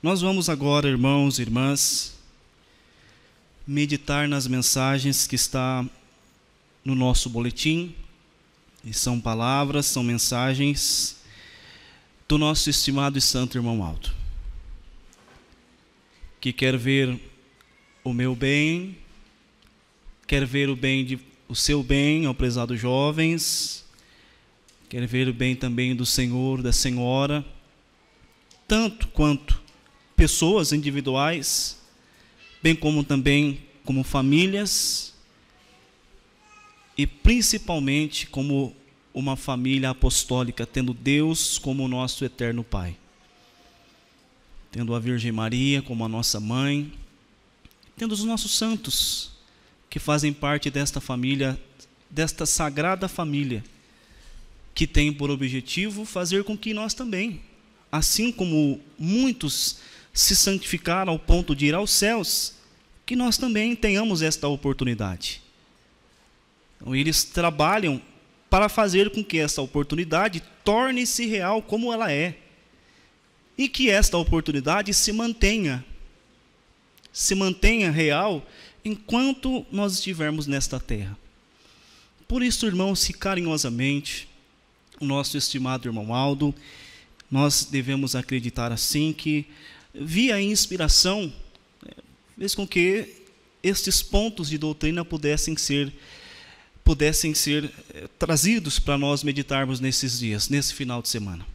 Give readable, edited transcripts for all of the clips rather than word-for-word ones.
Nós vamos agora, irmãos e irmãs, meditar nas mensagens que está no nosso boletim. E são palavras, são mensagens do nosso estimado e santo irmão Aldo, que quer ver o meu bem, quer ver o seu bem, ó prezados jovens, quer ver o bem também do Senhor, da Senhora, tanto quanto pessoas individuais, bem como também como famílias, e principalmente como uma família apostólica, tendo Deus como o nosso eterno Pai, tendo a Virgem Maria como a nossa mãe, tendo os nossos santos, que fazem parte desta família, desta sagrada família, que tem por objetivo fazer com que nós também, assim como muitos se santificaram ao ponto de ir aos céus, que nós também tenhamos esta oportunidade. Então, eles trabalham para fazer com que essa oportunidade torne-se real como ela é, e que esta oportunidade se mantenha real enquanto nós estivermos nesta terra. Por isso, irmãos, se carinhosamente, o nosso estimado irmão Aldo, nós devemos acreditar assim que, via inspiração, fez com que estes pontos de doutrina pudessem ser trazidos para nós meditarmos nesses dias, nesse final de semana.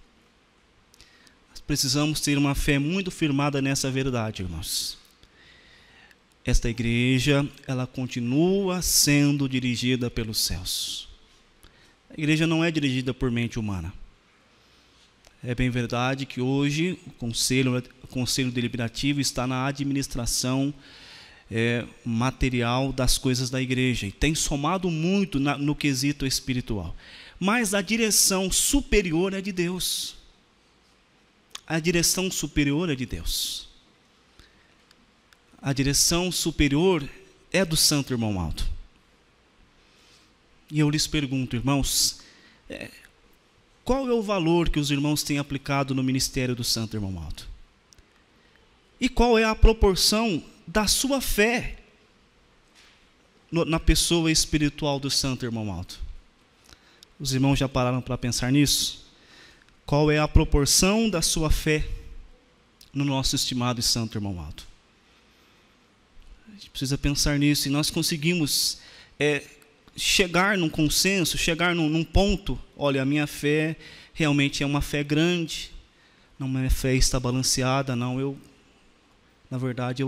Nós precisamos ter uma fé muito firmada nessa verdade, irmãos. Esta igreja, ela continua sendo dirigida pelos céus. A igreja não é dirigida por mente humana. É bem verdade que hoje o Conselho Deliberativo está na administração material das coisas da igreja e tem somado muito no quesito espiritual. Mas a direção superior é de Deus. A direção superior é de Deus. A direção superior é do santo irmão Aldo. E eu lhes pergunto, irmãos, qual é o valor que os irmãos têm aplicado no ministério do santo irmão Aldo? E qual é a proporção da sua fé na pessoa espiritual do santo irmão Aldo? Os irmãos já pararam para pensar nisso? Qual é a proporção da sua fé no nosso estimado e santo irmão Aldo? A gente precisa pensar nisso, e nós conseguimos chegar num consenso, chegar num ponto. Olha, a minha fé realmente é uma fé grande, não, minha fé está balanceada, não, na verdade,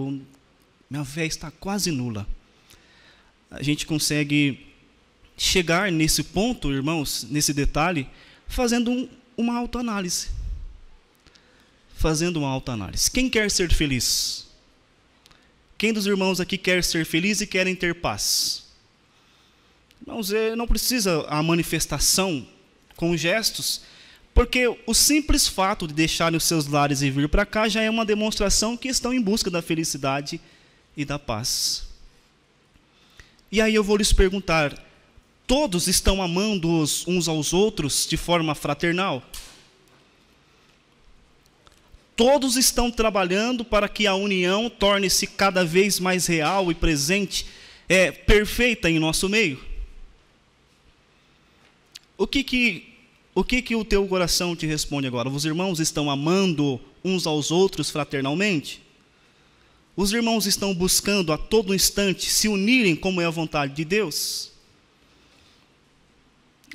minha fé está quase nula. A gente consegue chegar nesse ponto, irmãos, nesse detalhe, fazendo uma autoanálise. Fazendo uma autoanálise. Quem quer ser feliz? Quem dos irmãos aqui quer ser feliz e querem ter paz? Irmãos, não precisa a manifestação com gestos, porque o simples fato de deixarem os seus lares e vir para cá já é uma demonstração que estão em busca da felicidade e da paz. E aí eu vou lhes perguntar, todos estão amando uns aos outros de forma fraternal? Todos estão trabalhando para que a união torne-se cada vez mais real e presente, perfeita em nosso meio? O que o teu coração te responde agora? Os irmãos estão amando uns aos outros fraternalmente? Os irmãos estão buscando a todo instante se unirem como é a vontade de Deus?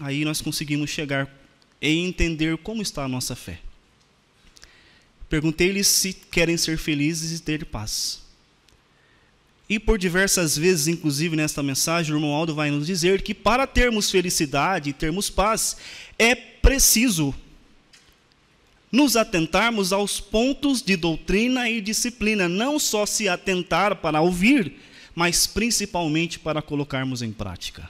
Aí nós conseguimos chegar e entender como está a nossa fé. Perguntei-lhes se querem ser felizes e ter paz. E por diversas vezes, inclusive nesta mensagem, o irmão Aldo vai nos dizer que para termos felicidade e termos paz, é preciso nos atentarmos aos pontos de doutrina e disciplina, não só se atentar para ouvir, mas principalmente para colocarmos em prática.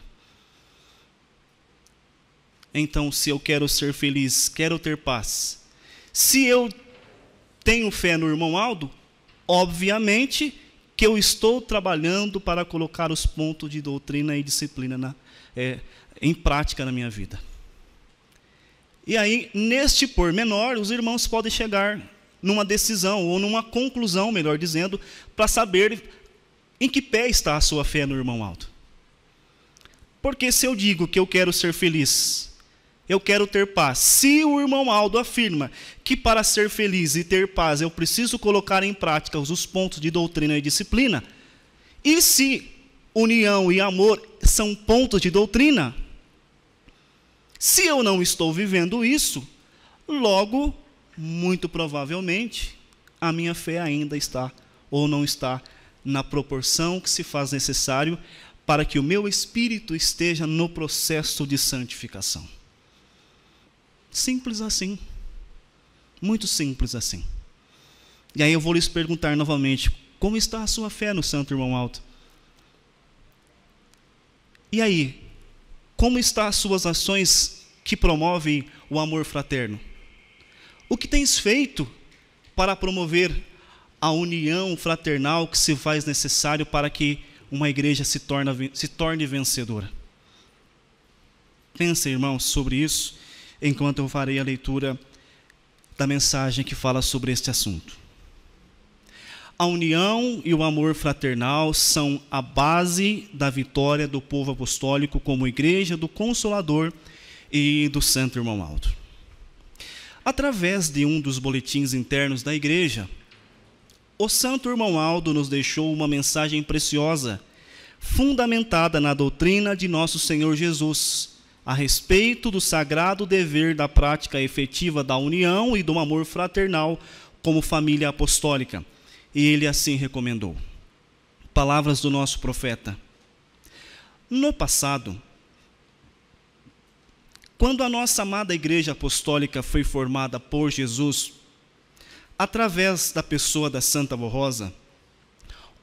Então, se eu quero ser feliz, quero ter paz, se eu tenho fé no irmão Aldo, obviamente que eu estou trabalhando para colocar os pontos de doutrina e disciplina em prática na minha vida. E aí, neste pormenor, os irmãos podem chegar numa decisão, ou numa conclusão, melhor dizendo, para saber em que pé está a sua fé no irmão Aldo. Porque se eu digo que eu quero ser feliz, eu quero ter paz, se o irmão Aldo afirma que para ser feliz e ter paz eu preciso colocar em prática os pontos de doutrina e disciplina, e se união e amor são pontos de doutrina, se eu não estou vivendo isso, logo, muito provavelmente, a minha fé ainda está ou não está na proporção que se faz necessário para que o meu espírito esteja no processo de santificação. Simples assim. Muito simples assim. E aí eu vou lhes perguntar novamente, como está a sua fé no santo irmão Aldo? E aí, como estão as suas ações que promovem o amor fraterno? O que tens feito para promover a união fraternal que se faz necessário para que uma igreja se torne vencedora? Pense, irmãos, sobre isso, enquanto eu farei a leitura da mensagem que fala sobre este assunto. A união e o amor fraternal são a base da vitória do povo apostólico como igreja do Consolador e do Santo Irmão Aldo. Através de um dos boletins internos da igreja, o Santo Irmão Aldo nos deixou uma mensagem preciosa, fundamentada na doutrina de nosso Senhor Jesus, a respeito do sagrado dever da prática efetiva da união e do amor fraternal como família apostólica. E ele assim recomendou. Palavras do nosso profeta. No passado, quando a nossa amada Igreja Apostólica foi formada por Jesus, através da pessoa da Santa Avó Rosa,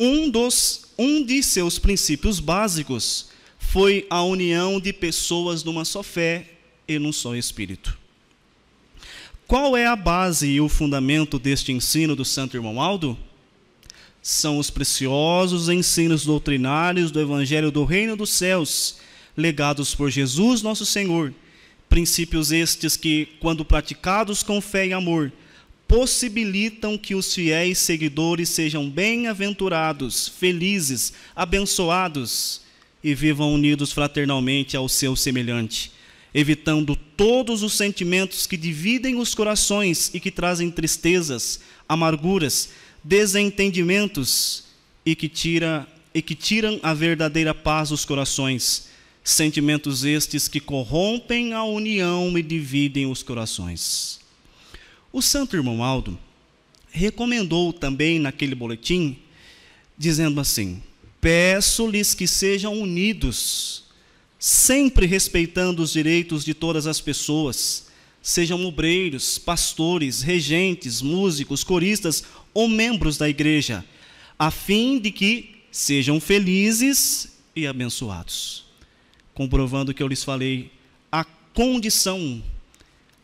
um de seus princípios básicos foi a união de pessoas numa só fé e num só Espírito. Qual é a base e o fundamento deste ensino do Santo Irmão Aldo? São os preciosos ensinos doutrinários do Evangelho do Reino dos Céus, legados por Jesus nosso Senhor, princípios estes que, quando praticados com fé e amor, possibilitam que os fiéis seguidores sejam bem-aventurados, felizes, abençoados e vivam unidos fraternalmente ao seu semelhante, evitando todos os sentimentos que dividem os corações e que trazem tristezas, amarguras, desentendimentos e que tiram a verdadeira paz dos corações, sentimentos estes que corrompem a união e dividem os corações. O Santo Irmão Aldo recomendou também naquele boletim, dizendo assim: peço-lhes que sejam unidos, sempre respeitando os direitos de todas as pessoas, sejam obreiros, pastores, regentes, músicos, coristas ou membros da igreja, a fim de que sejam felizes e abençoados. Comprovando o que eu lhes falei, a condição,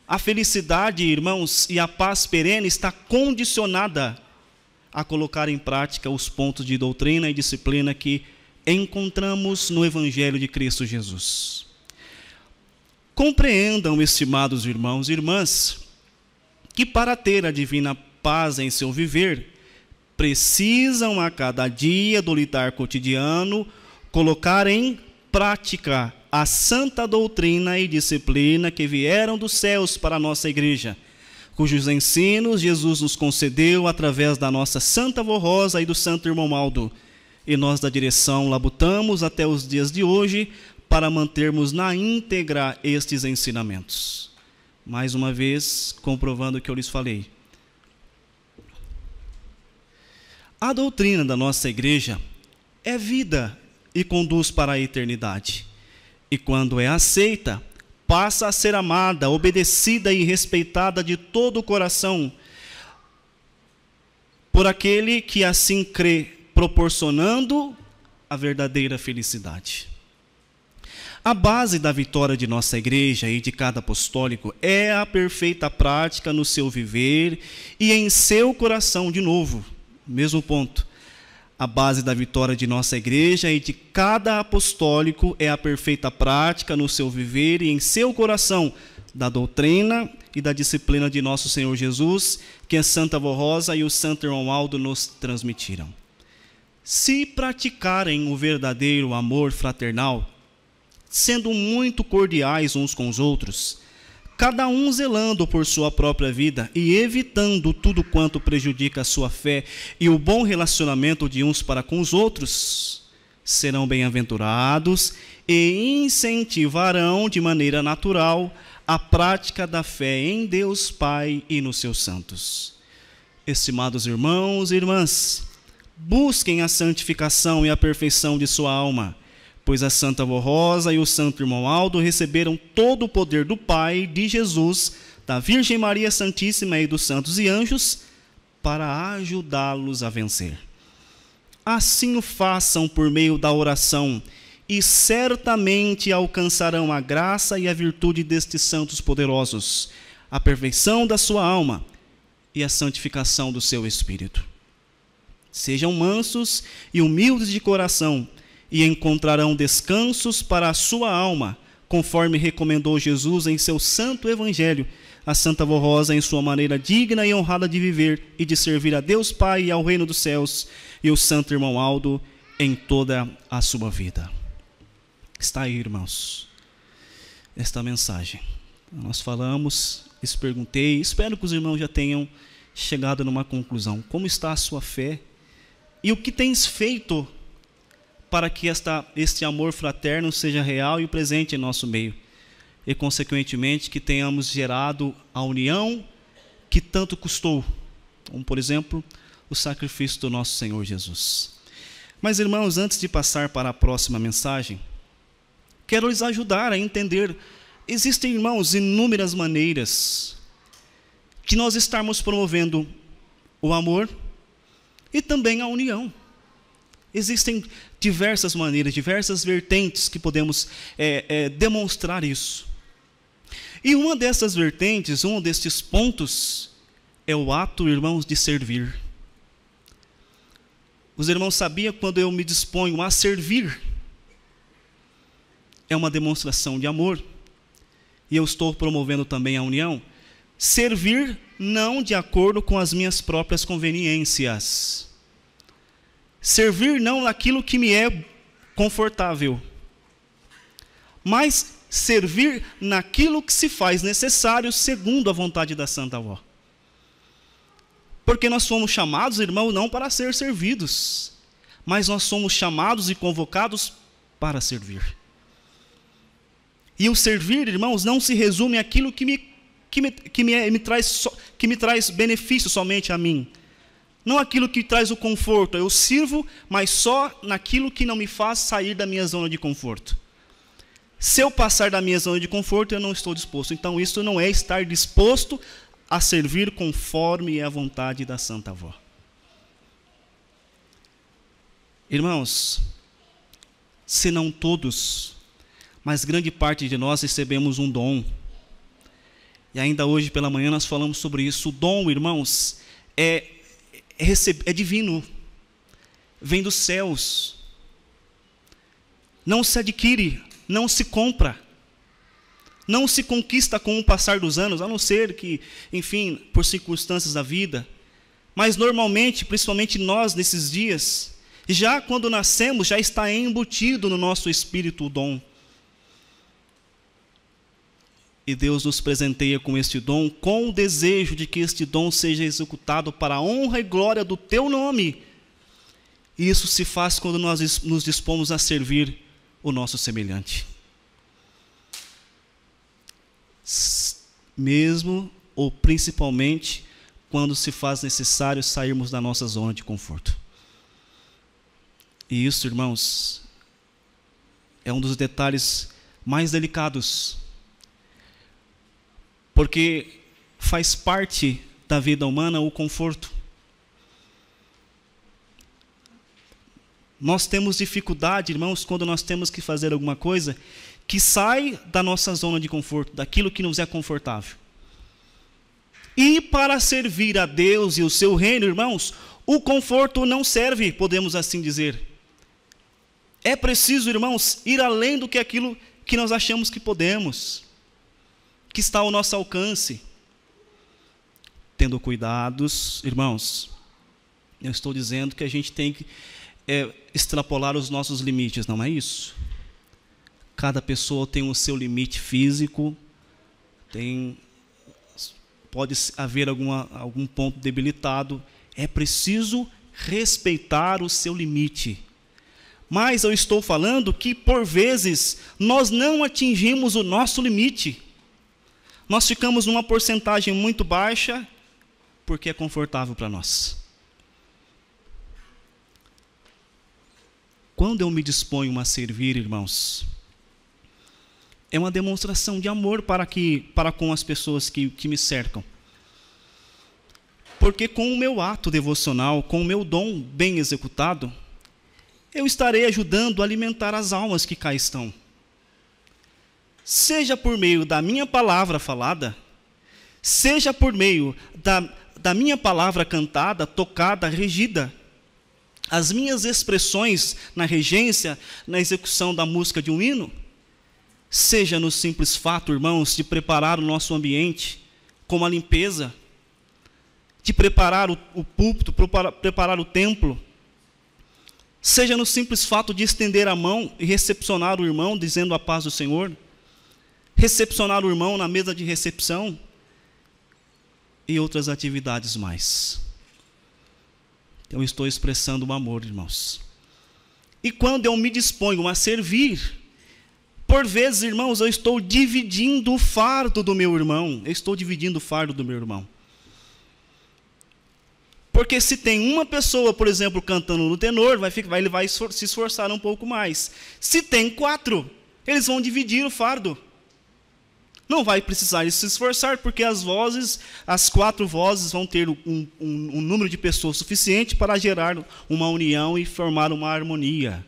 a felicidade, irmãos, e a paz perene está condicionada a colocar em prática os pontos de doutrina e disciplina que encontramos no Evangelho de Cristo Jesus. Compreendam, estimados irmãos e irmãs, que para ter a divina paz em seu viver, precisam a cada dia do lidar cotidiano colocar em prática a santa doutrina e disciplina que vieram dos céus para a nossa igreja, cujos ensinos Jesus nos concedeu através da nossa Santa Avó Rosa e do Santo Irmão Aldo, e nós da direção labutamos até os dias de hoje para mantermos na íntegra estes ensinamentos. Mais uma vez, comprovando o que eu lhes falei. A doutrina da nossa igreja é vida e conduz para a eternidade. E quando é aceita, passa a ser amada, obedecida e respeitada de todo o coração por aquele que assim crê, proporcionando a verdadeira felicidade. A base da vitória de nossa igreja e de cada apostólico é a perfeita prática no seu viver e em seu coração de novo. Mesmo ponto. A base da vitória de nossa igreja e de cada apostólico é a perfeita prática no seu viver e em seu coração da doutrina e da disciplina de nosso Senhor Jesus, que a Santa Avó Rosa e o Santo Irmão Aldo nos transmitiram. Se praticarem o verdadeiro amor fraternal, sendo muito cordiais uns com os outros, cada um zelando por sua própria vida e evitando tudo quanto prejudica a sua fé e o bom relacionamento de uns para com os outros, serão bem-aventurados e incentivarão de maneira natural a prática da fé em Deus Pai e nos seus santos. Estimados irmãos e irmãs, busquem a santificação e a perfeição de sua alma, pois a Santa Avó Rosa e o Santo Irmão Aldo receberam todo o poder do Pai, de Jesus, da Virgem Maria Santíssima e dos santos e anjos para ajudá-los a vencer. Assim o façam por meio da oração e certamente alcançarão a graça e a virtude destes santos poderosos, a perfeição da sua alma e a santificação do seu espírito. Sejam mansos e humildes de coração e encontrarão descansos para a sua alma, conforme recomendou Jesus em seu santo evangelho, a Santa Avó Rosa em sua maneira digna e honrada de viver e de servir a Deus Pai e ao reino dos céus, e o Santo Irmão Aldo em toda a sua vida. Está aí, irmãos, esta mensagem. Nós falamos, lhes perguntei, espero que os irmãos já tenham chegado numa conclusão. Como está a sua fé? E o que tens feito para que este amor fraterno seja real e presente em nosso meio? E, consequentemente, que tenhamos gerado a união que tanto custou, como, por exemplo, o sacrifício do nosso Senhor Jesus. Mas, irmãos, antes de passar para a próxima mensagem, quero lhes ajudar a entender, existem, irmãos, inúmeras maneiras que nós estamos promovendo o amor e também a união. Existem diversas maneiras, diversas vertentes que podemos demonstrar isso. E uma dessas vertentes, um destes pontos, é o ato, irmãos, de servir. Os irmãos sabiam, quando eu me disponho a servir, é uma demonstração de amor, e eu estou promovendo também a união. Servir não de acordo com as minhas próprias conveniências. Servir não naquilo que me é confortável, mas servir naquilo que se faz necessário segundo a vontade da Santa Avó. Porque nós somos chamados, irmão, não para ser servidos, mas nós somos chamados e convocados para servir. E o servir, irmãos, não se resume àquilo que me traz benefício somente a mim. Não aquilo que traz o conforto. Eu sirvo, mas só naquilo que não me faz sair da minha zona de conforto. Se eu passar da minha zona de conforto, eu não estou disposto. Então, isso não é estar disposto a servir conforme é a vontade da Santa Avó. Irmãos, se não todos, mas grande parte de nós recebemos um dom. E ainda hoje pela manhã nós falamos sobre isso. O dom, irmãos, é divino, vem dos céus, não se adquire, não se compra, não se conquista com o passar dos anos, a não ser que, enfim, por circunstâncias da vida. Mas normalmente, principalmente nós nesses dias, já quando nascemos, já está embutido no nosso espírito o dom. E Deus nos presenteia com este dom, com o desejo de que este dom seja executado para a honra e glória do teu nome. E isso se faz quando nós nos dispomos a servir o nosso semelhante. Mesmo ou principalmente quando se faz necessário sairmos da nossa zona de conforto. E isso, irmãos, é um dos detalhes mais delicados, porque faz parte da vida humana o conforto. Nós temos dificuldade, irmãos, quando nós temos que fazer alguma coisa que sai da nossa zona de conforto, daquilo que nos é confortável. E para servir a Deus e o seu reino, irmãos, o conforto não serve, podemos assim dizer. É preciso, irmãos, ir além do que aquilo que nós achamos que podemos, que está ao nosso alcance. tendo cuidados. Irmãos, eu estou dizendo que a gente tem que extrapolar os nossos limites, não é isso? Cada pessoa tem o seu limite físico, pode haver algum ponto debilitado, é preciso respeitar o seu limite. Mas eu estou falando que, por vezes, nós não atingimos o nosso limite. Nós ficamos numa porcentagem muito baixa, porque é confortável para nós. Quando eu me disponho a servir, irmãos, é uma demonstração de amor para com as pessoas que me cercam. Porque com o meu ato devocional, com o meu dom bem executado, eu estarei ajudando a alimentar as almas que cá estão. Seja por meio da minha palavra falada, seja por meio da minha palavra cantada, tocada, regida, as minhas expressões na regência, na execução da música de um hino, seja no simples fato, irmãos, de preparar o nosso ambiente, como a limpeza, de preparar o púlpito, preparar o templo, seja no simples fato de estender a mão e recepcionar o irmão, dizendo a paz do Senhor, recepcionar o irmão na mesa de recepção e outras atividades mais. Eu estou expressando o amor, irmãos. E quando eu me disponho a servir, por vezes, irmãos, eu estou dividindo o fardo do meu irmão. Eu estou dividindo o fardo do meu irmão. Porque se tem uma pessoa, por exemplo, cantando no tenor, ele vai se esforçar um pouco mais. Se tem 4, eles vão dividir o fardo. Não vai precisar se esforçar, porque as 4 vozes vão ter um número de pessoas suficiente para gerar uma união e formar uma harmonia.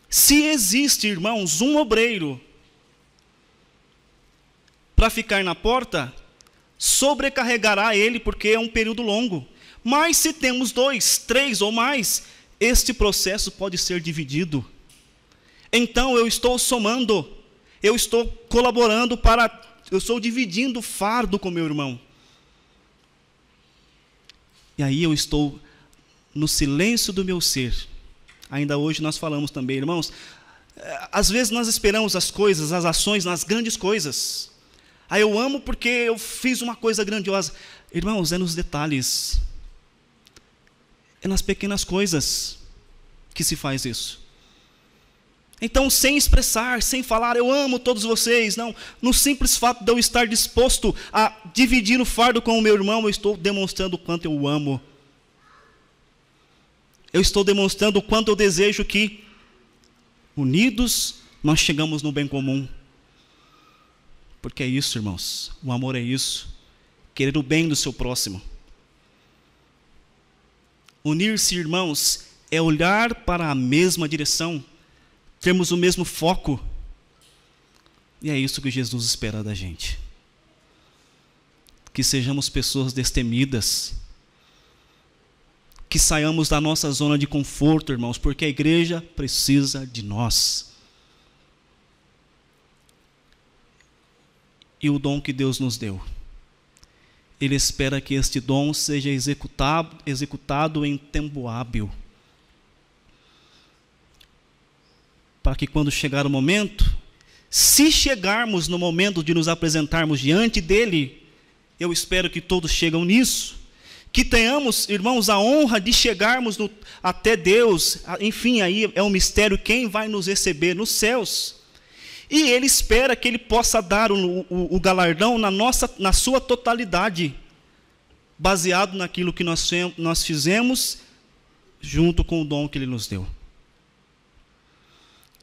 Se existe, irmãos, um obreiro para ficar na porta, sobrecarregará ele, porque é um período longo. Mas se temos 2, 3 ou mais, este processo pode ser dividido. Então eu estou somando, eu estou colaborando eu estou dividindo o fardo com meu irmão. E aí eu estou no silêncio do meu ser. Ainda hoje nós falamos também, irmãos, às vezes nós esperamos as coisas, as ações nas grandes coisas. Aí eu amo porque eu fiz uma coisa grandiosa. Irmãos, é nos detalhes. É nas pequenas coisas que se faz isso. Então, sem expressar, sem falar, eu amo todos vocês, não. No simples fato de eu estar disposto a dividir o fardo com o meu irmão, eu estou demonstrando o quanto eu o amo. Eu estou demonstrando o quanto eu desejo que, unidos, nós chegamos no bem comum. Porque é isso, irmãos. O amor é isso. Querer o bem do seu próximo. Unir-se, irmãos, é olhar para a mesma direção. Termos o mesmo foco. E é isso que Jesus espera da gente. Que sejamos pessoas destemidas. Que saiamos da nossa zona de conforto, irmãos, porque a igreja precisa de nós. E o dom que Deus nos deu, Ele espera que este dom seja executado em tempo hábil. Para que quando chegar o momento, se chegarmos no momento de nos apresentarmos diante dEle, eu espero que todos chegam nisso, que tenhamos, irmãos, a honra de chegarmos até Deus, enfim, aí é um mistério quem vai nos receber nos céus. E Ele espera que Ele possa dar o galardão na sua totalidade, baseado naquilo que nós fizemos, junto com o dom que Ele nos deu.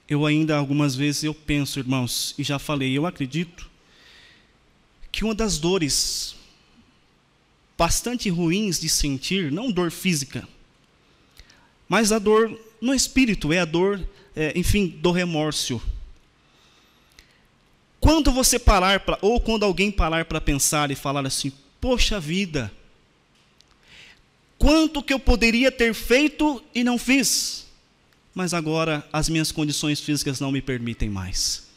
Eu ainda, algumas vezes, eu penso, irmãos, e já falei, eu acredito, que uma das dores bastante ruins de sentir, não dor física, mas a dor no espírito, é a dor, enfim, do remorso. Quando você parar, ou quando alguém parar para pensar e falar assim, poxa vida, quanto que eu poderia ter feito e não fiz, mas agora as minhas condições físicas não me permitem mais.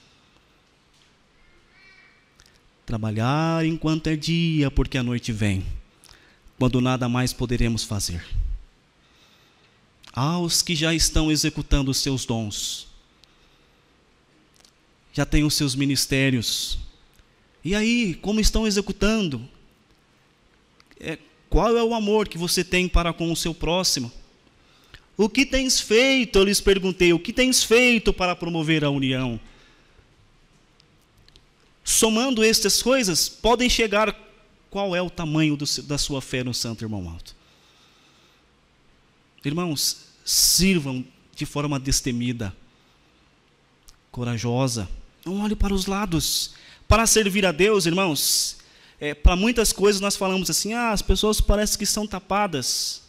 Trabalhar enquanto é dia, porque a noite vem, quando nada mais poderemos fazer. Aos que já estão executando os seus dons, já têm os seus ministérios. E aí, como estão executando? Qual é o amor que você tem para com o seu próximo? O que tens feito? Eu lhes perguntei, o que tens feito para promover a união? Somando estas coisas, podem chegar qual é o tamanho da sua fé no Santo Irmão Alto. Irmãos, sirvam de forma destemida, corajosa. Não olhe para os lados. Para servir a Deus, irmãos, para muitas coisas nós falamos assim, as pessoas parecem que são tapadas.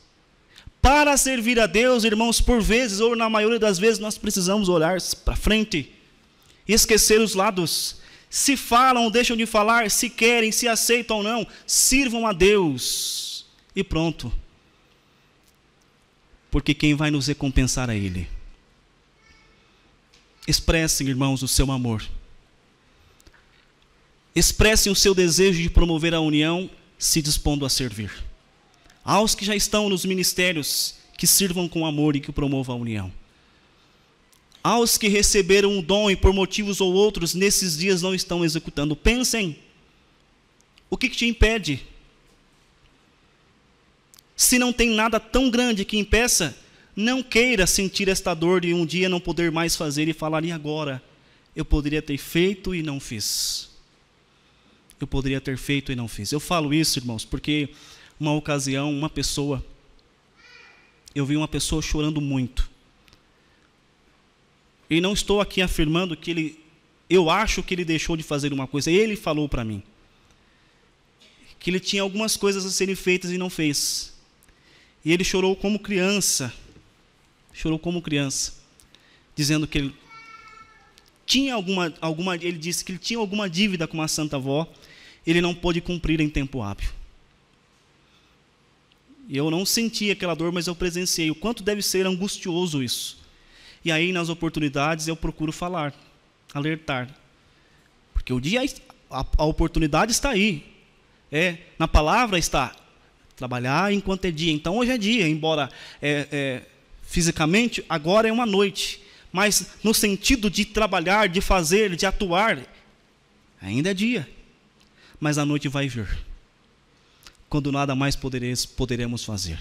Para servir a Deus, irmãos, por vezes, ou na maioria das vezes, nós precisamos olhar para frente e esquecer os lados. Se falam, deixam de falar, se querem, se aceitam ou não, sirvam a Deus. E pronto. Porque quem vai nos recompensar é Ele. Expressem, irmãos, o seu amor. Expressem o seu desejo de promover a união, se dispondo a servir. Aos que já estão nos ministérios, que sirvam com amor e que promovam a união. Aos que receberam um dom e por motivos ou outros, nesses dias não estão executando, pensem, o que te impede? Se não tem nada tão grande que impeça, não queira sentir esta dor de um dia não poder mais fazer e falar, e agora? Eu poderia ter feito e não fiz. Eu poderia ter feito e não fiz. Eu falo isso, irmãos, porque uma ocasião, eu vi uma pessoa chorando muito. E não estou aqui afirmando que eu acho que ele deixou de fazer uma coisa. Ele falou para mim que ele tinha algumas coisas a serem feitas e não fez. E ele chorou como criança, dizendo que ele tinha ele disse que ele tinha alguma dívida com a Santa Avó, ele não pôde cumprir em tempo hábil. E eu não senti aquela dor, mas eu presenciei o quanto deve ser angustioso isso. E aí, nas oportunidades, eu procuro falar, alertar. Porque a oportunidade está aí. Na palavra está, trabalhar enquanto é dia. Então, hoje é dia, embora fisicamente, agora é uma noite. Mas no sentido de trabalhar, de fazer, de atuar, ainda é dia. Mas a noite vai vir, quando nada mais poderemos fazer.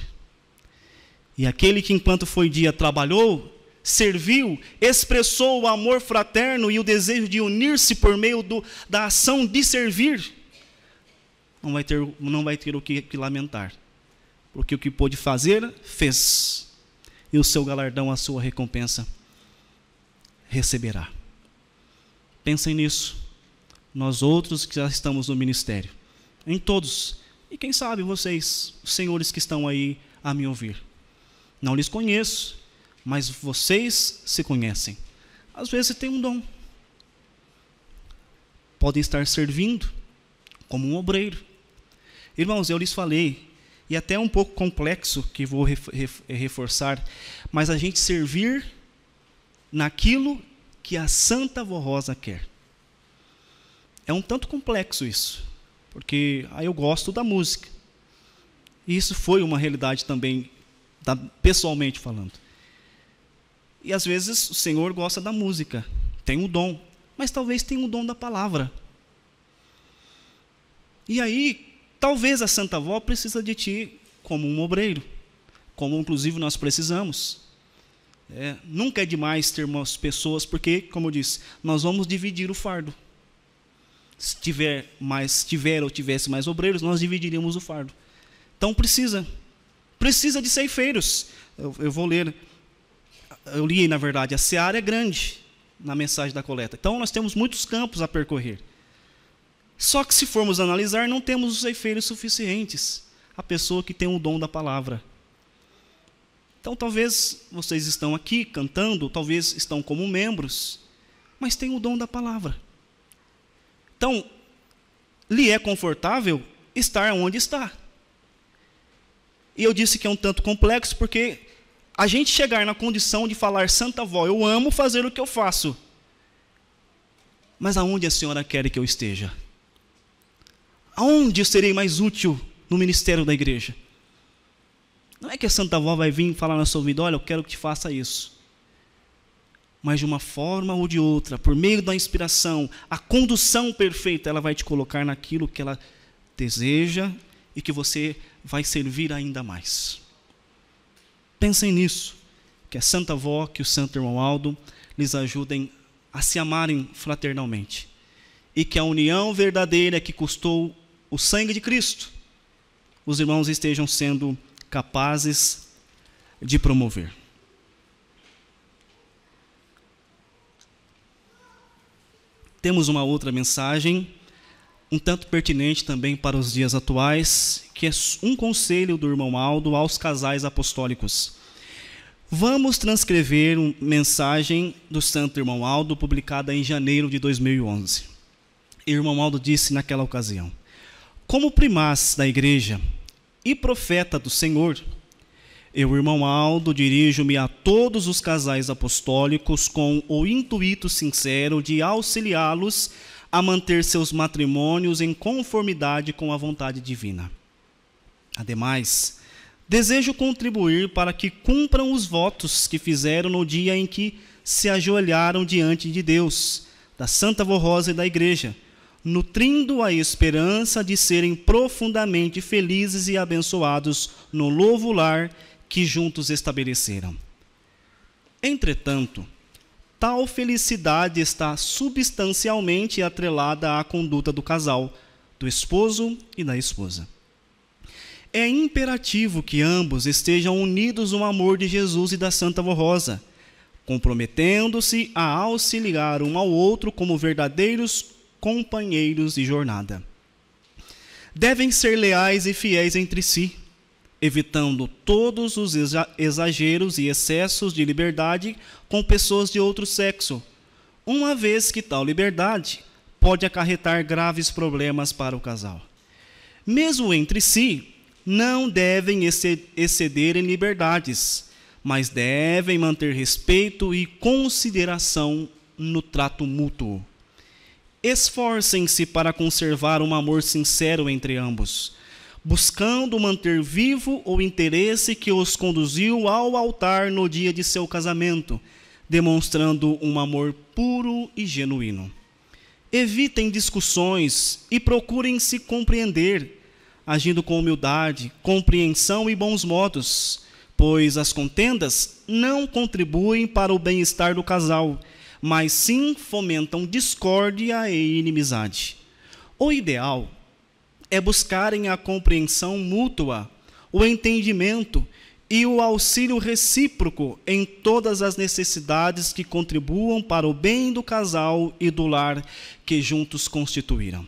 E aquele que enquanto foi dia trabalhou, serviu, expressou o amor fraterno e o desejo de unir-se por meio da ação de servir, não vai ter o que lamentar, porque o que pôde fazer, fez, e o seu galardão, a sua recompensa, receberá. Pensem nisso, nós outros que já estamos no ministério, em todos, e quem sabe vocês, os senhores que estão aí a me ouvir, não lhes conheço, mas vocês se conhecem. Às vezes tem um dom. Podem estar servindo como um obreiro. Irmãos, eu lhes falei, e até é um pouco complexo, que vou reforçar, mas a gente servir naquilo que a Santa Avó Rosa quer. É um tanto complexo isso, porque eu gosto da música. E isso foi uma realidade também, pessoalmente falando. E às vezes o Senhor gosta da música, tem um dom, mas talvez tenha um dom da palavra. E aí, talvez a Santa Avó precisa de ti como um obreiro, como inclusive nós precisamos. Nunca é demais termos pessoas, porque, como eu disse, nós vamos dividir o fardo. Se tiver ou tivesse mais obreiros, nós dividiríamos o fardo. Então precisa de ceifeiros. Eu vou ler. Eu li, na verdade, a seara é grande na mensagem da coleta. Então, nós temos muitos campos a percorrer. Só que, se formos analisar, não temos os ceifeiros suficientes. A pessoa que tem o dom da palavra. Então, talvez vocês estão aqui cantando, talvez estão como membros, mas têm o dom da palavra. Então, lhe é confortável estar onde está. E eu disse que é um tanto complexo, porque a gente chegar na condição de falar, Santa Avó, eu amo fazer o que eu faço. Mas aonde a senhora quer que eu esteja? Aonde eu serei mais útil no ministério da igreja? Não é que a Santa Avó vai vir falar na sua vida, olha, eu quero que te faça isso. Mas de uma forma ou de outra, por meio da inspiração, a condução perfeita, ela vai te colocar naquilo que ela deseja e que você vai servir ainda mais. Pensem nisso, que a Santa Avó, que o Santo Irmão Aldo lhes ajudem a se amarem fraternalmente. E que a união verdadeira que custou o sangue de Cristo, os irmãos estejam sendo capazes de promover. Temos uma outra mensagem, um tanto pertinente também para os dias atuais, que é um conselho do irmão Aldo aos casais apostólicos. Vamos transcrever uma mensagem do Santo Irmão Aldo, publicada em janeiro de 2011. Irmão Aldo disse naquela ocasião: como primaz da igreja e profeta do Senhor, eu, irmão Aldo, dirijo-me a todos os casais apostólicos com o intuito sincero de auxiliá-los a manter seus matrimônios em conformidade com a vontade divina. Ademais, desejo contribuir para que cumpram os votos que fizeram no dia em que se ajoelharam diante de Deus, da Santa Avó Rosa e da Igreja, nutrindo a esperança de serem profundamente felizes e abençoados no novo lar que juntos estabeleceram. Entretanto, tal felicidade está substancialmente atrelada à conduta do casal, do esposo e da esposa. É imperativo que ambos estejam unidos no amor de Jesus e da Santa Avó Rosa, comprometendo-se a auxiliar um ao outro como verdadeiros companheiros de jornada. Devem ser leais e fiéis entre si, evitando todos os exageros e excessos de liberdade com pessoas de outro sexo, uma vez que tal liberdade pode acarretar graves problemas para o casal. Mesmo entre si, não devem exceder em liberdades, mas devem manter respeito e consideração no trato mútuo. Esforcem-se para conservar um amor sincero entre ambos, buscando manter vivo o interesse que os conduziu ao altar no dia de seu casamento, demonstrando um amor puro e genuíno. Evitem discussões e procurem se compreender, agindo com humildade, compreensão e bons modos, pois as contendas não contribuem para o bem-estar do casal, mas sim fomentam discórdia e inimizade. O ideal é buscarem a compreensão mútua, o entendimento e o auxílio recíproco em todas as necessidades que contribuam para o bem do casal e do lar que juntos constituíram.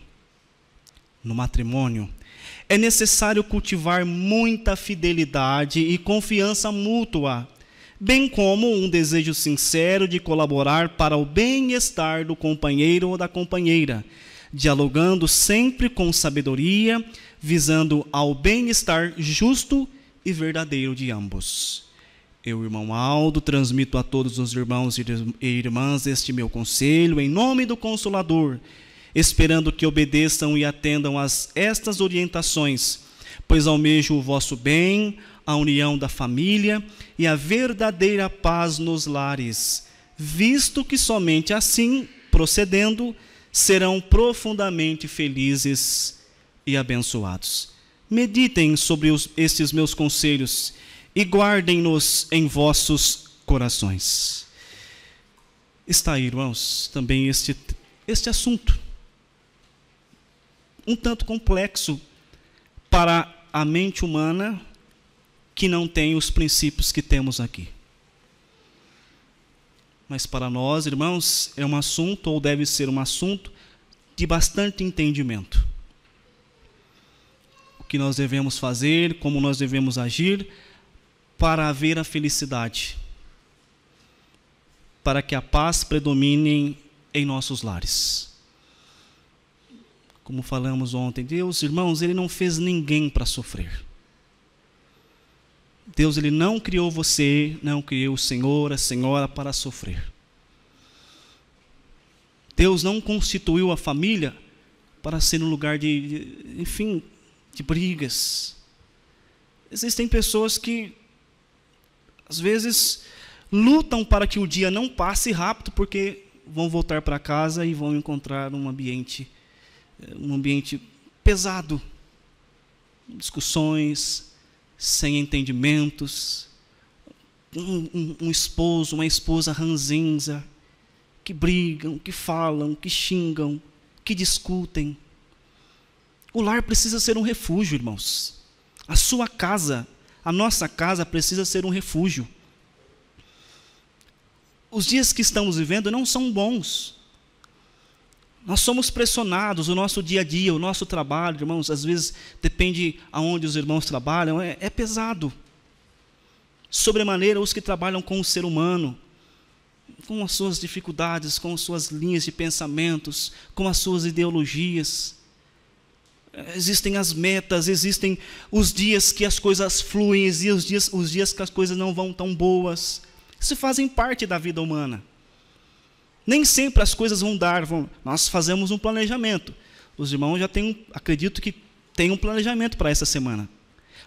No matrimônio, é necessário cultivar muita fidelidade e confiança mútua, bem como um desejo sincero de colaborar para o bem-estar do companheiro ou da companheira, dialogando sempre com sabedoria, visando ao bem-estar justo e verdadeiro de ambos. Eu, irmão Aldo, transmito a todos os irmãos e irmãs este meu conselho, em nome do Consolador, esperando que obedeçam e atendam a estas orientações, pois almejo o vosso bem, a união da família e a verdadeira paz nos lares, visto que somente assim, procedendo, serão profundamente felizes e abençoados. Meditem sobre estes meus conselhos e guardem-nos em vossos corações. Está aí, irmãos, também este assunto, um tanto complexo para a mente humana que não tem os princípios que temos aqui. Mas para nós, irmãos, é um assunto, ou deve ser um assunto, de bastante entendimento. O que nós devemos fazer, como nós devemos agir, para haver a felicidade, para que a paz predomine em nossos lares. Como falamos ontem, Deus, irmãos, Ele não fez ninguém para sofrer. Deus, Ele não criou você, não criou o Senhor, a Senhora para sofrer. Deus não constituiu a família para ser um lugar enfim, de brigas. Existem pessoas que, às vezes, lutam para que o dia não passe rápido, porque vão voltar para casa e vão encontrar um ambiente pesado. Discussões, sem entendimentos, um esposo, uma esposa ranzinza, que brigam, que falam, que xingam, que discutem. O lar precisa ser um refúgio, irmãos. A sua casa, a nossa casa precisa ser um refúgio. Os dias que estamos vivendo não são bons. Nós somos pressionados, o nosso dia a dia, o nosso trabalho, irmãos, às vezes depende aonde os irmãos trabalham, é pesado. Sobremaneira os que trabalham com o ser humano, com as suas dificuldades, com as suas linhas de pensamentos, com as suas ideologias. Existem as metas, existem os dias que as coisas fluem, e os dias que as coisas não vão tão boas. Isso fazem parte da vida humana. Nem sempre as coisas vão dar, nós fazemos um planejamento. Os irmãos já acredito que tem um planejamento para essa semana.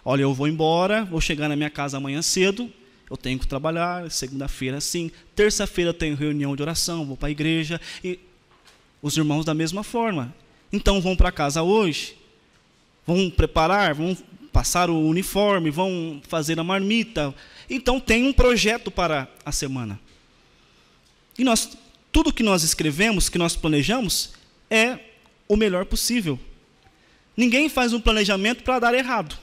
Olha, eu vou embora, vou chegar na minha casa amanhã cedo, eu tenho que trabalhar, segunda-feira assim, terça-feira eu tenho reunião de oração, vou para a igreja, e os irmãos da mesma forma. Então vão para casa hoje, vão preparar, vão passar o uniforme, vão fazer a marmita. Então tem um projeto para a semana. E tudo que nós escrevemos, que nós planejamos, é o melhor possível. Ninguém faz um planejamento para dar errado.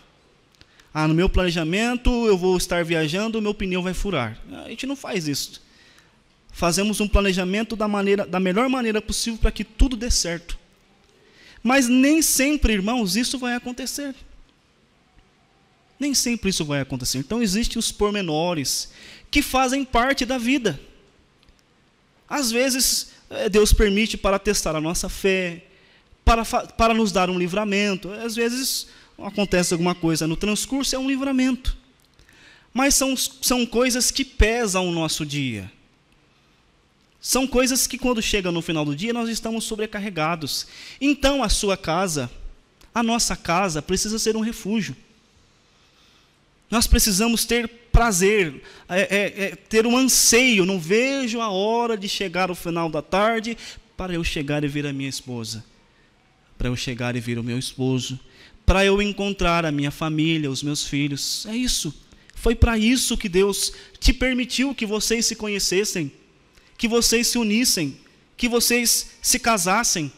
No meu planejamento eu vou estar viajando, o meu pneu vai furar. A gente não faz isso. Fazemos um planejamento da melhor maneira possível para que tudo dê certo. Mas nem sempre, irmãos, isso vai acontecer. Nem sempre isso vai acontecer. Então existem os pormenores que fazem parte da vida. Às vezes, Deus permite para testar a nossa fé, para nos dar um livramento. Às vezes, acontece alguma coisa no transcurso, é um livramento. Mas são coisas que pesam o nosso dia. São coisas que, quando chega no final do dia, nós estamos sobrecarregados. Então, a sua casa, a nossa casa, precisa ser um refúgio. Nós precisamos ter prazer, ter um anseio. Não vejo a hora de chegar o final da tarde para eu chegar e ver a minha esposa, para eu chegar e ver o meu esposo, para eu encontrar a minha família, os meus filhos. É isso. Foi para isso que Deus te permitiu que vocês se conhecessem, que vocês se unissem, que vocês se casassem.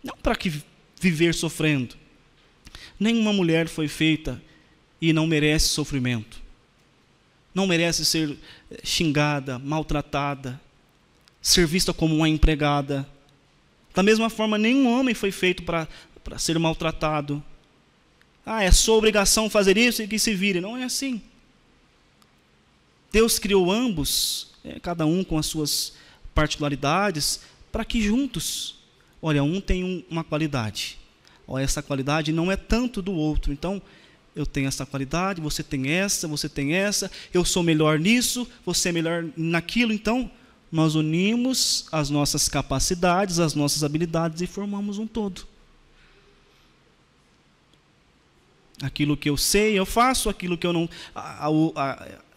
Não para que viver sofrendo. Nenhuma mulher foi feita e não merece sofrimento. Não merece ser xingada, maltratada, ser vista como uma empregada. Da mesma forma, nenhum homem foi feito para ser maltratado. É sua obrigação fazer isso e que se vire. Não é assim. Deus criou ambos, cada um com as suas particularidades, para que juntos, olha, um tem uma qualidade. Olha, essa qualidade não é tanto do outro. Então, eu tenho essa qualidade, você tem essa, eu sou melhor nisso, você é melhor naquilo. Então, nós unimos as nossas capacidades, as nossas habilidades e formamos um todo. Aquilo que eu sei, eu faço, aquilo que eu não...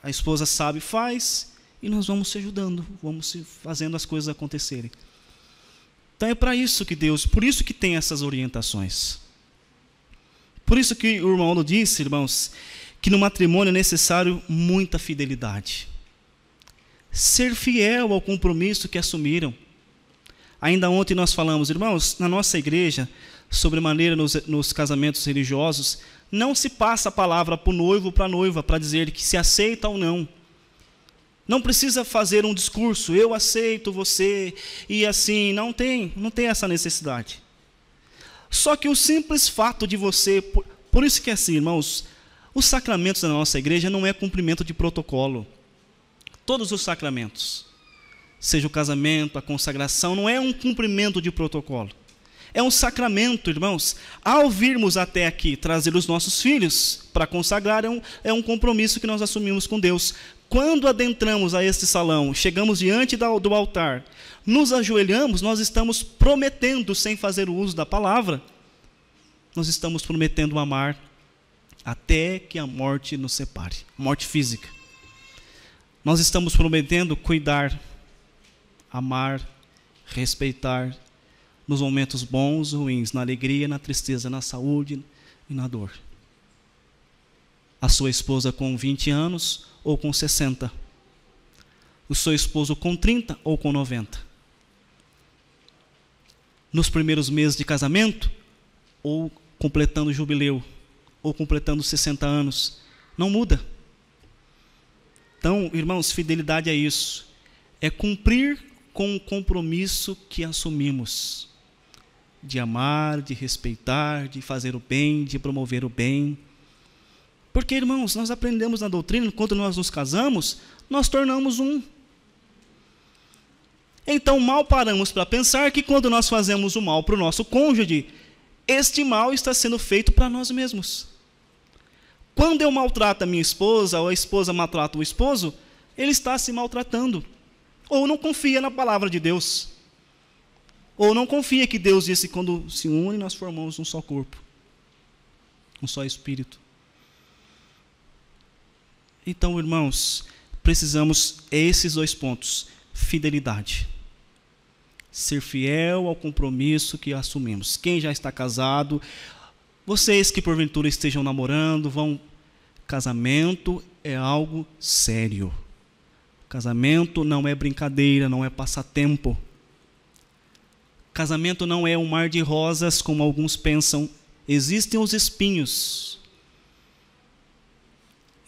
A esposa sabe, faz, e nós vamos se ajudando, vamos se fazendo as coisas acontecerem. Então é para isso que Deus, por isso que tem essas orientações. Por isso que o irmão disse, irmãos, que no matrimônio é necessário muita fidelidade. Ser fiel ao compromisso que assumiram. Ainda ontem nós falamos, irmãos, na nossa igreja, sobremaneira nos casamentos religiosos, não se passa a palavra para o noivo ou para a noiva para dizer que se aceita ou não. Não precisa fazer um discurso, eu aceito você, e assim, não tem essa necessidade. Só que o simples fato de você, por isso que é assim, irmãos, os sacramentos da nossa igreja não é cumprimento de protocolo. Todos os sacramentos, seja o casamento, a consagração, não é um cumprimento de protocolo. É um sacramento, irmãos. Ao virmos até aqui trazer os nossos filhos para consagrar, é um compromisso que nós assumimos com Deus. quando adentramos a este salão, chegamos diante do altar, nos ajoelhamos, nós estamos prometendo, sem fazer o uso da palavra, nós estamos prometendo amar até que a morte nos separe, morte física. Nós estamos prometendo cuidar, amar, respeitar, nos momentos bons e ruins, na alegria, na tristeza, na saúde e na dor. A sua esposa com 20 anos ou com 60. O seu esposo com 30 ou com 90. Nos primeiros meses de casamento, ou completando o jubileu, ou completando 60 anos. Não muda. Então, irmãos, fidelidade é isso. É cumprir com o compromisso que assumimos. De amar, de respeitar, de fazer o bem, de promover o bem. Porque, irmãos, nós aprendemos na doutrina, quando nós nos casamos, nós tornamos um. Então, mal paramos para pensar que quando nós fazemos o mal para o nosso cônjuge, este mal está sendo feito para nós mesmos. Quando eu maltrato a minha esposa, ou a esposa maltrata o esposo, ele está se maltratando. Ou não confia na palavra de Deus. Ou não confia que Deus disse que quando se une, nós formamos um só corpo. Um só espírito. Então, irmãos, precisamos esses 2 pontos. Fidelidade. Ser fiel ao compromisso que assumimos. Quem já está casado, vocês que porventura estejam namorando, casamento é algo sério. Casamento não é brincadeira, não é passatempo. Casamento não é um mar de rosas, como alguns pensam. Existem os espinhos.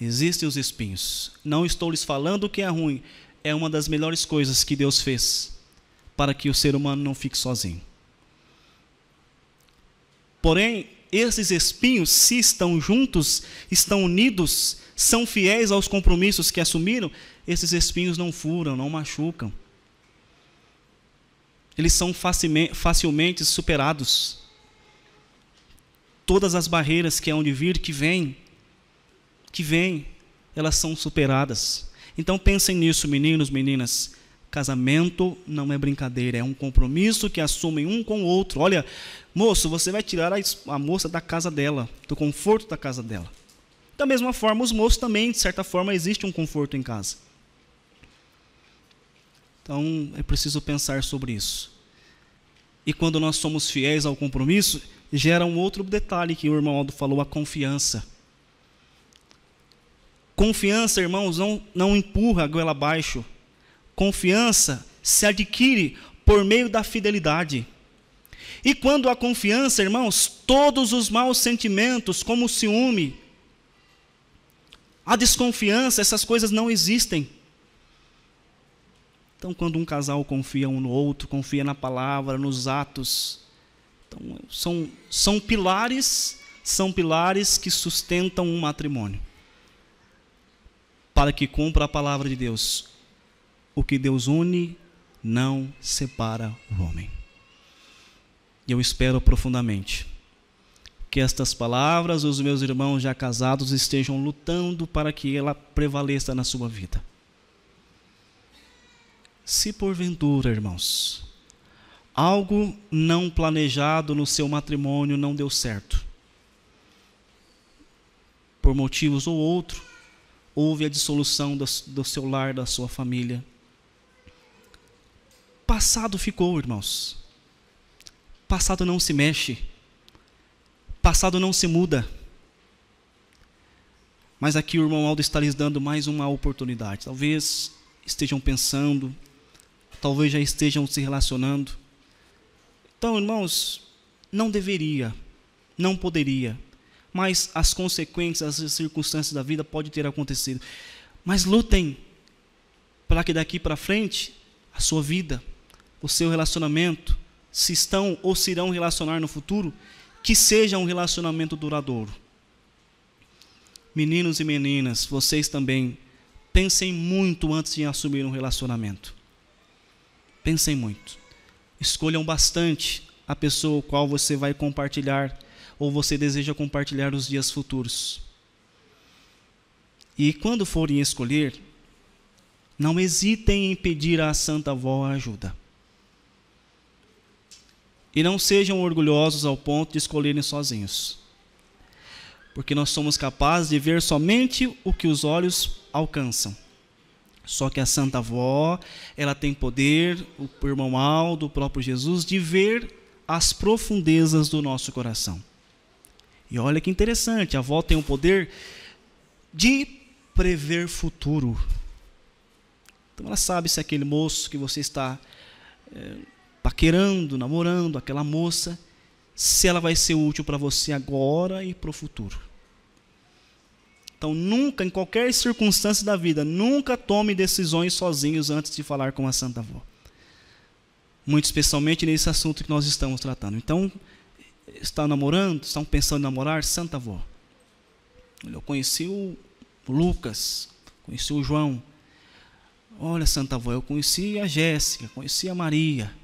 Existem os espinhos. Não estou lhes falando que é ruim. É uma das melhores coisas que Deus fez para que o ser humano não fique sozinho. Porém, esses espinhos, se estão juntos, estão unidos, são fiéis aos compromissos que assumiram, esses espinhos não furam, não machucam. Eles são facilmente superados. Todas as barreiras que hão de vir, que vêm, elas são superadas. Então pensem nisso, meninos, meninas. Casamento não é brincadeira, é um compromisso que assumem um com o outro. Olha, moço, você vai tirar a moça da casa dela, do conforto da casa dela. Da mesma forma, os moços também, de certa forma, existe um conforto em casa. Então, é preciso pensar sobre isso. E quando nós somos fiéis ao compromisso, gera um outro detalhe que o irmão Aldo falou, a confiança. Confiança, irmãos, não empurra a goela abaixo. Confiança se adquire por meio da fidelidade. E quando há confiança, irmãos, todos os maus sentimentos, como o ciúme, a desconfiança, essas coisas não existem. Então, quando um casal confia um no outro, confia na palavra, nos atos, então, são pilares que sustentam um matrimônio. Para que cumpra a palavra de Deus. O que Deus une, não separa o homem. E eu espero profundamente que estas palavras, os meus irmãos já casados, estejam lutando para que ela prevaleça na sua vida. Se porventura, irmãos, algo não planejado no seu matrimônio não deu certo, por motivos ou outro, houve a dissolução do seu lar, da sua família. Passado ficou, irmãos. Passado não se mexe. Passado não se muda. Mas aqui o irmão Aldo está lhes dando mais uma oportunidade. Talvez estejam pensando, talvez já estejam se relacionando. Então, irmãos, não deveria, não poderia, mas as consequências, as circunstâncias da vida podem ter acontecido. Mas lutem para que daqui para frente a sua vida, o seu relacionamento, se estão ou se irão relacionar no futuro, que seja um relacionamento duradouro. Meninos e meninas, vocês também pensem muito antes de assumir um relacionamento. Pensem muito. Escolham bastante a pessoa com a qual você vai compartilhar ou você deseja compartilhar os dias futuros. E quando forem escolher, não hesitem em pedir à Santa Avó ajuda. E não sejam orgulhosos ao ponto de escolherem sozinhos, porque nós somos capazes de ver somente o que os olhos alcançam. Só que a Santa Avó, ela tem poder, o irmão Aldo, o próprio Jesus, de ver as profundezas do nosso coração. E olha que interessante, a avó tem o poder de prever futuro. Então ela sabe se aquele moço que você está paquerando, namorando, aquela moça, se ela vai ser útil para você agora e para o futuro. Então nunca, em qualquer circunstância da vida, nunca tome decisões sozinhos antes de falar com a Santa Avó. Muito especialmente nesse assunto que nós estamos tratando. Então, está namorando, estão pensando em namorar, Santa Avó. Eu conheci o Lucas, conheci o João. Olha, Santa Avó, eu conheci a Jéssica, conheci a Maria.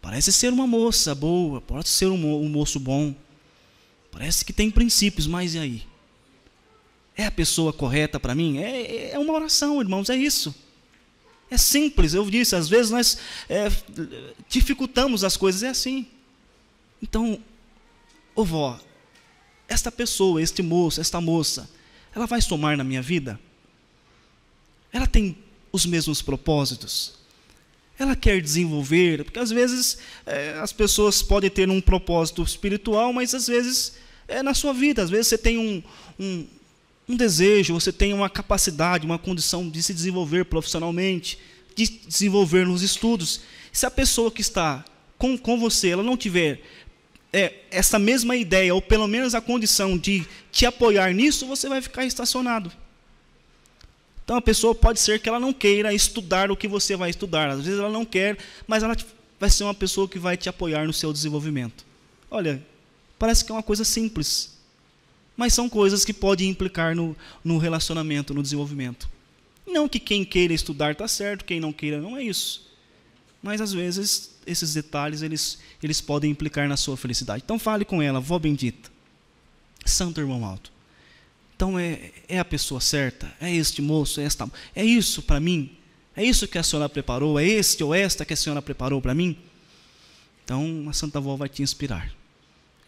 Parece ser uma moça boa, pode ser um moço bom. Parece que tem princípios, mas e aí? É a pessoa correta para mim? É uma oração, irmãos, é isso. É simples, eu disse, às vezes nós dificultamos as coisas, é assim. Então, ô vó, esta pessoa, este moço, esta moça, ela vai somar na minha vida? Ela tem os mesmos propósitos? Ela quer desenvolver? Porque às vezes as pessoas podem ter um propósito espiritual, mas às vezes é na sua vida. Às vezes você tem um desejo, você tem uma capacidade, uma condição de se desenvolver profissionalmente, de desenvolver nos estudos. Se a pessoa que está com você, ela não tiver essa mesma ideia, ou pelo menos a condição de te apoiar nisso, você vai ficar estacionado. Então a pessoa pode ser que ela não queira estudar o que você vai estudar. Às vezes ela não quer, mas ela vai ser uma pessoa que vai te apoiar no seu desenvolvimento. Olha, parece que é uma coisa simples, mas são coisas que podem implicar no relacionamento, no desenvolvimento. Não que quem queira estudar está certo, quem não queira não é isso. Mas às vezes esses detalhes eles podem implicar na sua felicidade. Então fale com ela, vó bendita, Santo Irmão Alto. Então é a pessoa certa, é este moço, é isso para mim, é isso que a senhora preparou, é este ou esta que a senhora preparou para mim. Então a Santa Avó vai te inspirar.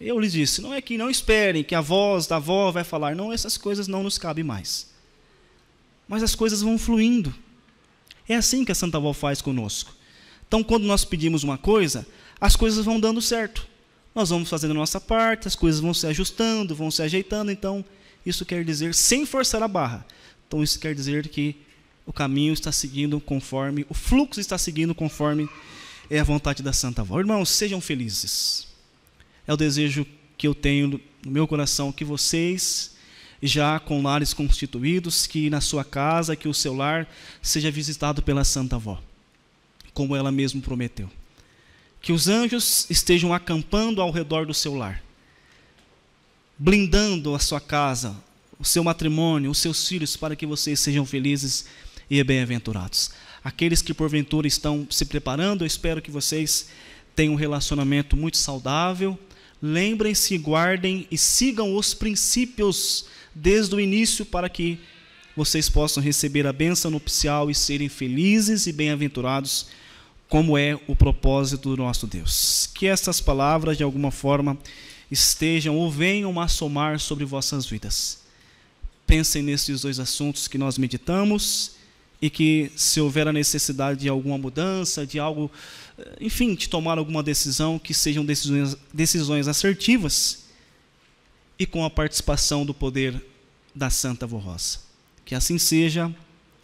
Eu lhes disse, não é que não esperem que a voz da avó vai falar, não, essas coisas não nos cabem mais. Mas as coisas vão fluindo. É assim que a Santa Avó faz conosco. Então quando nós pedimos uma coisa, as coisas vão dando certo. Nós vamos fazendo a nossa parte, as coisas vão se ajustando, vão se ajeitando, então isso quer dizer, sem forçar a barra, então isso quer dizer que o caminho está seguindo conforme, o fluxo está seguindo conforme é a vontade da Santa Avó. Irmãos, sejam felizes. É o desejo que eu tenho no meu coração, que vocês, já com lares constituídos, que na sua casa, que o seu lar seja visitado pela Santa Avó, como ela mesma prometeu. Que os anjos estejam acampando ao redor do seu lar, blindando a sua casa, o seu matrimônio, os seus filhos, para que vocês sejam felizes e bem-aventurados. Aqueles que porventura estão se preparando, eu espero que vocês tenham um relacionamento muito saudável. Lembrem-se, guardem e sigam os princípios desde o início, para que vocês possam receber a bênção nupcial e serem felizes e bem-aventurados, como é o propósito do nosso Deus. Que estas palavras, de alguma forma, estejam ou venham a somar sobre vossas vidas. Pensem nesses dois assuntos que nós meditamos, e que, se houver a necessidade de alguma mudança, de algo, enfim, de tomar alguma decisão, que sejam decisões assertivas e com a participação do poder da Santa Avó Rosa. Que assim seja.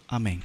Amém.